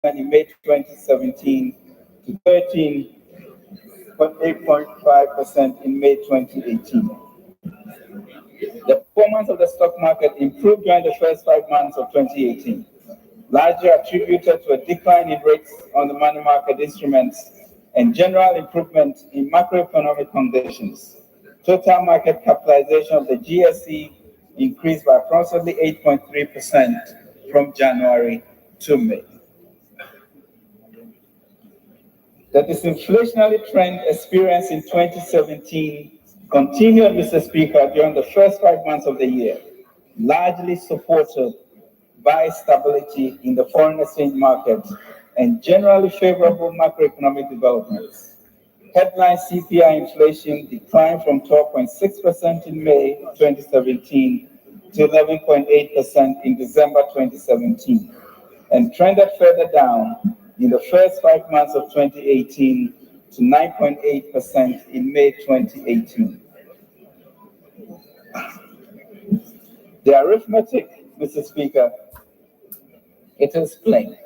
in May 2017 to 13.5% in May 2018. The performance of the stock market improved during the first 5 months of 2018, largely attributed to a decline in rates on the money market instruments and general improvement in macroeconomic conditions. Total market capitalization of the GSE increased by approximately 8.3% from January to May. The disinflationary trend experienced in 2017 continued, Mr. Speaker, during the first 5 months of the year, largely supported by stability in the foreign exchange market and generally favorable macroeconomic developments. Headline CPI inflation declined from 12.6% in May 2017 to 11.8% in December 2017, and trended further down in the first 5 months of 2018 to 9.8% in May 2018. The arithmetic, Mr. Speaker, it is plain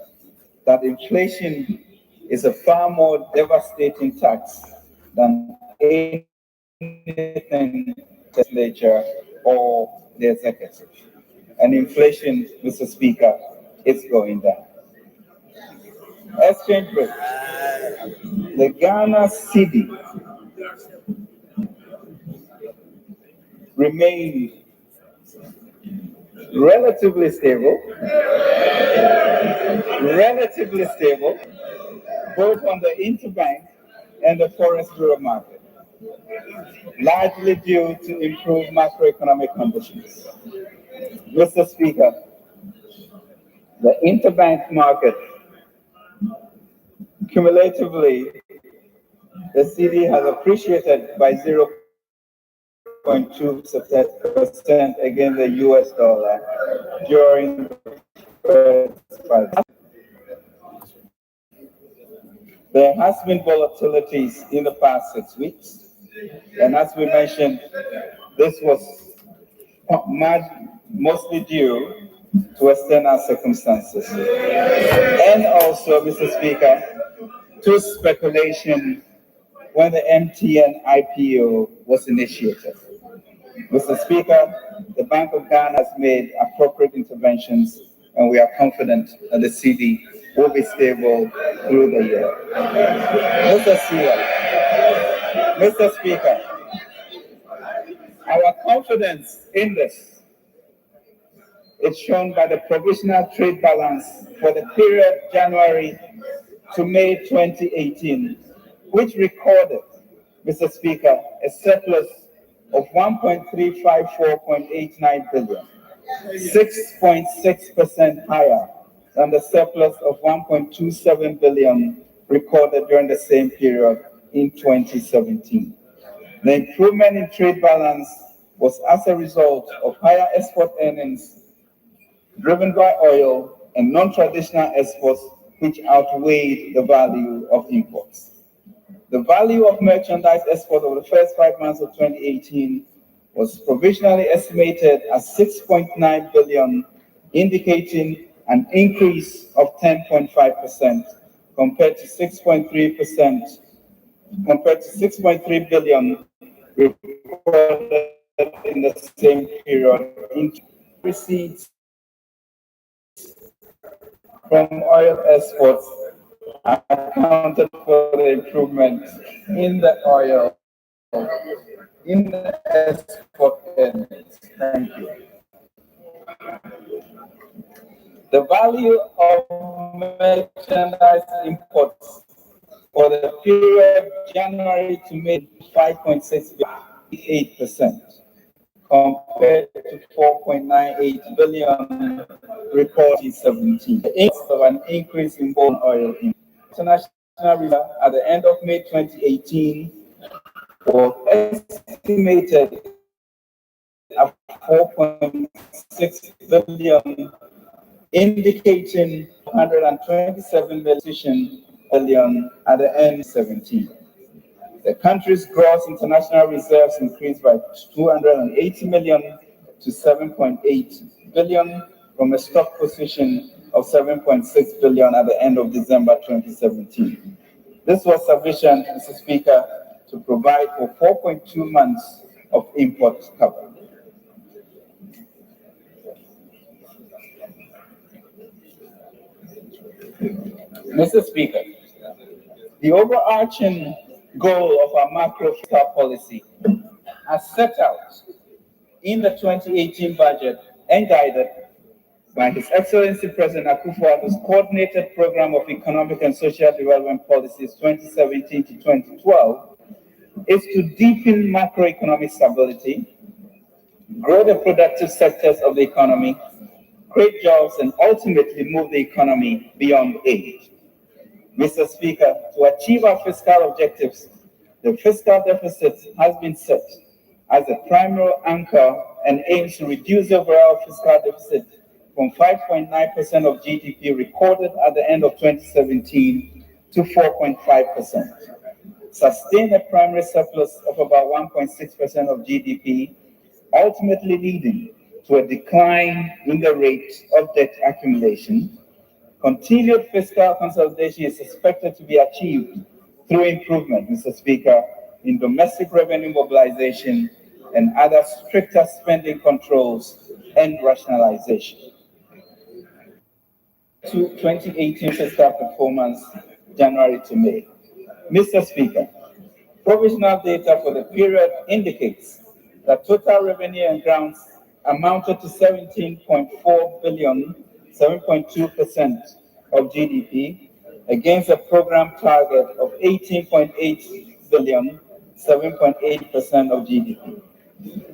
that inflation is a far more devastating tax than anything the legislature or the executive. And inflation, Mr. Speaker, is going down. Exchange rate. The Ghana cedi remained relatively stable, both on the interbank and the forex bureau market, largely due to improved macroeconomic conditions. Mr. Speaker, the interbank market, cumulatively, the cedi has appreciated by 0.2% against the US dollar during the first 5 months. There has been volatilities in the past 6 weeks, and as we mentioned, this was mostly due to external circumstances, and also, Mr. Speaker, to speculation when the MTN IPO was initiated. Mr. Speaker, the Bank of Ghana has made appropriate interventions, and we are confident that the cedi will be stable through the year. Mr. Speaker, our confidence in this is shown by the provisional trade balance for the period January to May 2018, which recorded, Mr. Speaker, a surplus of 1.354.89 billion, 6.6% higher than the surplus of 1.27 billion recorded during the same period in 2017. The improvement in trade balance was as a result of higher export earnings driven by oil and non-traditional exports, which outweighed the value of imports. The value of merchandise export over the first 5 months of 2018 was provisionally estimated at 6.9 billion, indicating an increase of 10.5% compared to 6.3 billion recorded in the same period. Receipts from oil exports accounted for the improvement in the export earnings. Thank you. The value of merchandise imports for the period January to May 5.68%, compared to 4.98 billion recorded in 2017. The increase of an increase in bone oil international reserve at the end of May 2018 was estimated at 4.6 billion, indicating 127 billion at the end of 2017. The country's gross international reserves increased by 280 million to 7.8 billion from a stock position of 7.6 billion at the end of December 2017. This was sufficient, Mr. Speaker, to provide for 4.2 months of import cover. Mr. Speaker, the overarching goal of our macro fiscal policy, as set out in the 2018 budget and guided by His Excellency President Akufo-Addo's Coordinated Program of Economic and Social Development Policies 2017 to 2012, is to deepen macroeconomic stability, grow the productive sectors of the economy, create jobs, and ultimately move the economy beyond aid. Mr. Speaker, to achieve our fiscal objectives, the fiscal deficit has been set as a primary anchor and aims to reduce the overall fiscal deficit from 5.9% of GDP recorded at the end of 2017 to 4.5%. Sustain a primary surplus of about 1.6% of GDP, ultimately leading to a decline in the rate of debt accumulation. Continued fiscal consolidation is expected to be achieved through improvement, Mr. Speaker, in domestic revenue mobilization and other stricter spending controls and rationalization. To 2018 fiscal performance, January to May. Mr. Speaker, provisional data for the period indicates that total revenue and grants amounted to 17.4 billion, 7.2% of GDP, against a program target of 18.8 billion, 7.8% of GDP.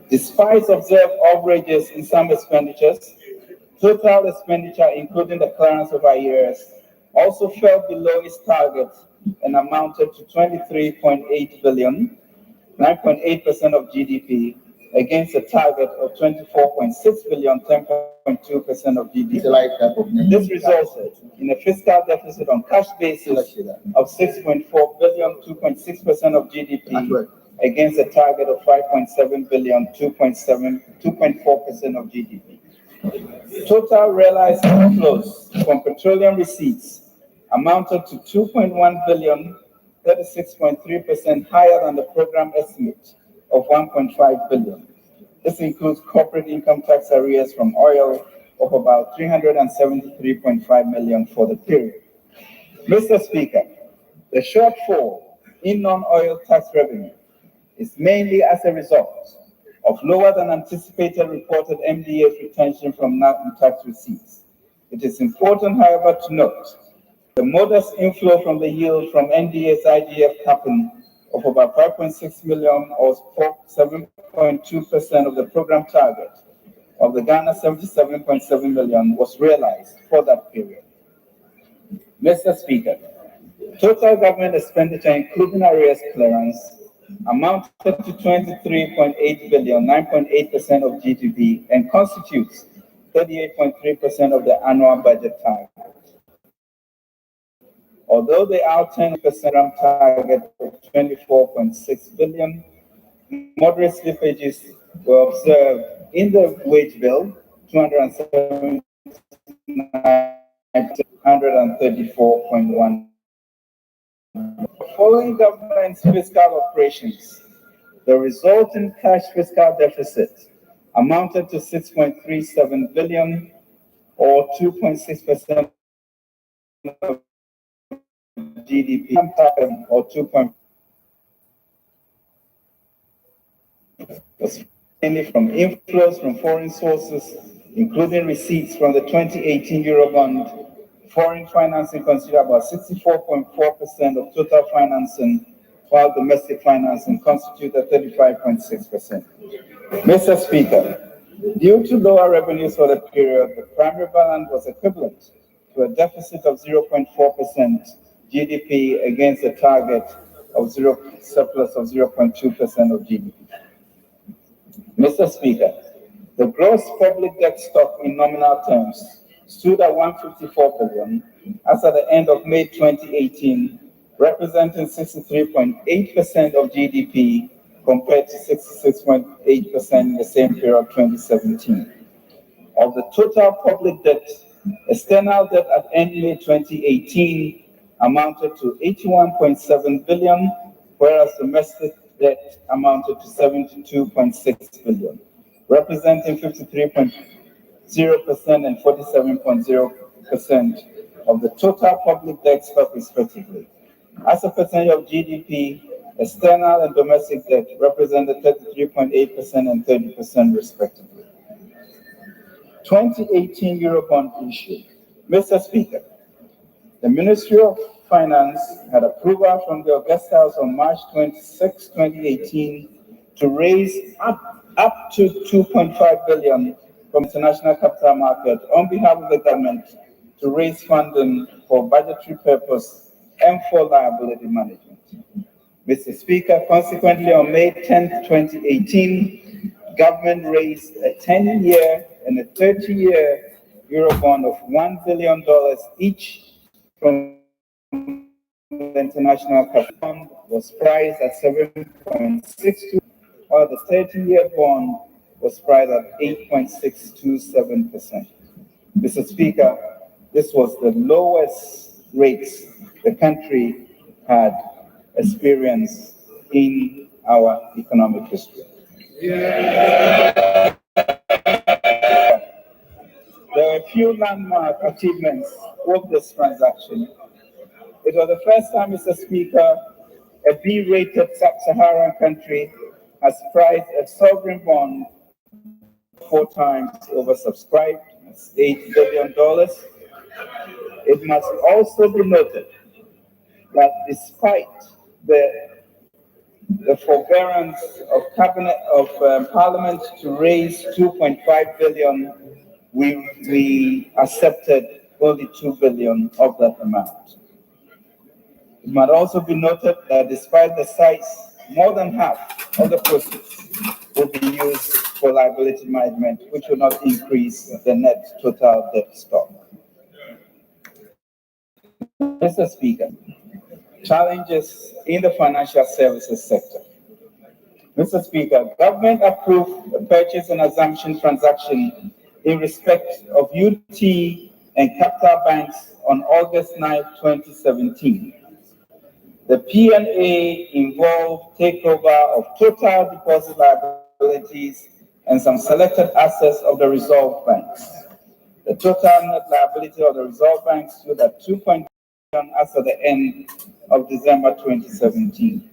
Despite observed overages in some expenditures, total expenditure, including the clearance of arrears, also fell below its target and amounted to 23.8 billion, 9.8% of GDP, against a target of 24.6 billion, 10.2% of GDP. This resulted in a fiscal deficit on cash basis of 6.4 billion, 2.6% of GDP, against a target of 5.7 billion, 2.4% of GDP. Total realized inflows from petroleum receipts amounted to 2.1 billion, 36.3% higher than the program estimate of 1.5 billion. This includes corporate income tax arrears from oil of about 373.5 million for the period. Mr. Speaker, the shortfall in non-oil tax revenue is mainly as a result of lower than anticipated reported MDA's retention from non-tax receipts. It is important, however, to note the modest inflow from the yield from NDA's IGF capping of about 5.6 million or 7.2% of the program target of the Ghana 77.7 million was realized for that period. Mr. Speaker, total government expenditure, including arrears clearance, amounted to 23.8 billion, 9.8% of GDP, and constitutes 38.3% of the annual budget target. Although the out 10% target of 24.6 billion, moderate slippages were observed in the wage bill, 134.1. Following government's fiscal operations, the resulting cash fiscal deficit amounted to 6.37 billion, or 2.6% of GDP, or 2. Mainly from inflows from foreign sources, including receipts from the 2018 Eurobond. Foreign financing considered about 64.4% of total financing, while domestic financing constituted 35.6%. Mr. Speaker, due to lower revenues for the period, the primary balance was equivalent to a deficit of 0.4% GDP against a target of surplus of 0.2% of GDP. Mr. Speaker, the gross public debt stock in nominal terms stood at 154 billion as at the end of May 2018, representing 63.8% of GDP compared to 66.8% in the same period of 2017. Of the total public debt External debt at end May 2018 amounted to 81.7 billion, whereas domestic debt amounted to 72.6 billion, representing 53.0% and 47.0% of the total public debt stock, respectively. As a percentage of GDP, external and domestic debt represented 33.8% and 30%, respectively. 2018 Eurobond issue. Mr. Speaker, the Ministry of Finance had approval from the August House on March 26, 2018 to raise up to 2.5 billion from international capital market on behalf of the government to raise funding for budgetary purpose and for liability management. Mr. Speaker, consequently, on May 10, 2018, government raised a 10-year and a 30-year Eurobond of $1 billion each from the international capital fund, was priced at 7.62, while the 30-year bond was priced at 8.627%. Mr. Speaker, this was the lowest rates the country had experienced in our economic history. Yeah. There were a few landmark achievements of this transaction. It was the first time, Mr. Speaker, a B-rated sub-Saharan country has priced a sovereign bond 4 times oversubscribed. That's $8 billion. It must also be noted that despite the forbearance of Parliament to raise 2.5 billion, we accepted only 2 billion of that amount. It might also be noted that despite the size, more than half of the proceeds will be used for liability management, which will not increase the net total debt stock. Mr. Speaker, challenges in the financial services sector. Mr. Speaker, government approved a purchase and assumption transaction in respect of UT and Capital Banks on August 9, 2017. The P&A involved takeover of total deposit liabilities and some selected assets of the resolved banks. The total net liability of the resolved banks stood at 2.1 billion as of the end of December 2017.